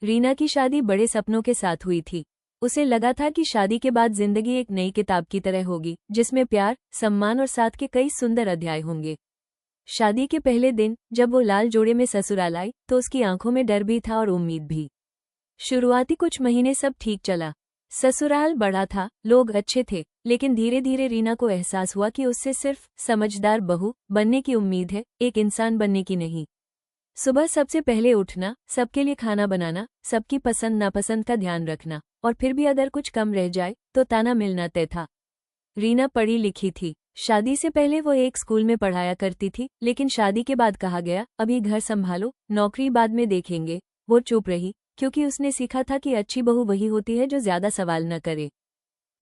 रीना की शादी बड़े सपनों के साथ हुई थी। उसे लगा था कि शादी के बाद जिंदगी एक नई किताब की तरह होगी, जिसमें प्यार, सम्मान और साथ के कई सुंदर अध्याय होंगे। शादी के पहले दिन जब वो लाल जोड़े में ससुराल आई तो उसकी आंखों में डर भी था और उम्मीद भी। शुरुआती कुछ महीने सब ठीक चला। ससुराल बड़ा था, लोग अच्छे थे, लेकिन धीरे धीरे रीना को एहसास हुआ कि उससे सिर्फ समझदार बहू बनने की उम्मीद है, एक इंसान बनने की नहीं। सुबह सबसे पहले उठना, सबके लिए खाना बनाना, सबकी पसंद नापसंद का ध्यान रखना, और फिर भी अगर कुछ कम रह जाए तो ताना मिलना तय था। रीना पढ़ी लिखी थी। शादी से पहले वो एक स्कूल में पढ़ाया करती थी, लेकिन शादी के बाद कहा गया अभी घर संभालो, नौकरी बाद में देखेंगे। वो चुप रही, क्योंकि उसने सीखा था कि अच्छी बहू वही होती है जो ज्यादा सवाल न करे।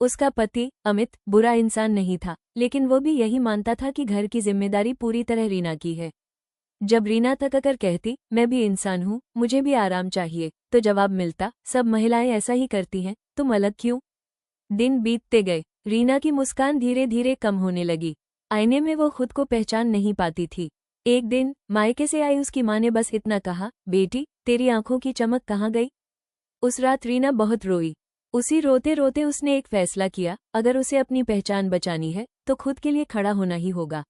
उसका पति अमित बुरा इंसान नहीं था, लेकिन वो भी यही मानता था कि घर की जिम्मेदारी पूरी तरह रीना की है। जब रीना तककर कहती मैं भी इंसान हूँ, मुझे भी आराम चाहिए, तो जवाब मिलता सब महिलाएं ऐसा ही करती हैं, तुम अलग क्यों। दिन बीतते गए, रीना की मुस्कान धीरे धीरे कम होने लगी। आईने में वो खुद को पहचान नहीं पाती थी। एक दिन मायके से आई उसकी माँ ने बस इतना कहा, बेटी तेरी आंखों की चमक कहाँ गई। उस रात रीना बहुत रोई। उसी रोते रोते उसने एक फैसला किया, अगर उसे अपनी पहचान बचानी है तो खुद के लिए खड़ा होना ही होगा।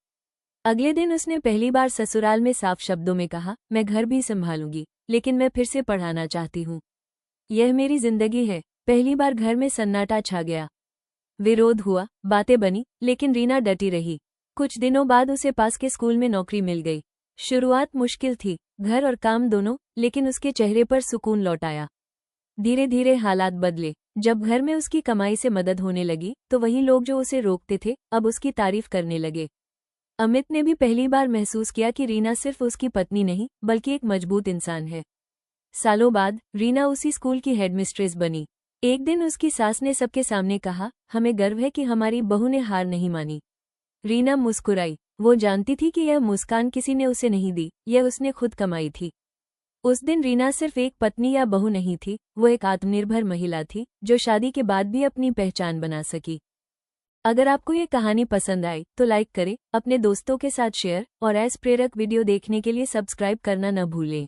अगले दिन उसने पहली बार ससुराल में साफ शब्दों में कहा, मैं घर भी संभालूंगी, लेकिन मैं फिर से पढ़ाना चाहती हूँ। यह मेरी जिंदगी है। पहली बार घर में सन्नाटा छा गया। विरोध हुआ, बातें बनी, लेकिन रीना डटी रही। कुछ दिनों बाद उसे पास के स्कूल में नौकरी मिल गई। शुरुआत मुश्किल थी, घर और काम दोनों, लेकिन उसके चेहरे पर सुकून लौट आया। धीरे धीरे हालात बदले। जब घर में उसकी कमाई से मदद होने लगी तो वही लोग जो उसे रोकते थे अब उसकी तारीफ करने लगे। अमित ने भी पहली बार महसूस किया कि रीना सिर्फ उसकी पत्नी नहीं बल्कि एक मजबूत इंसान है। सालों बाद रीना उसी स्कूल की हेडमिस्ट्रेस बनी। एक दिन उसकी सास ने सबके सामने कहा, हमें गर्व है कि हमारी बहू ने हार नहीं मानी। रीना मुस्कुराई। वो जानती थी कि यह मुस्कान किसी ने उसे नहीं दी, यह उसने खुद कमाई थी। उस दिन रीना सिर्फ एक पत्नी या बहू नहीं थी, वो एक आत्मनिर्भर महिला थी जो शादी के बाद भी अपनी पहचान बना सकी। अगर आपको ये कहानी पसंद आई तो लाइक करें, अपने दोस्तों के साथ शेयर, और ऐसे प्रेरक वीडियो देखने के लिए सब्सक्राइब करना न भूलें।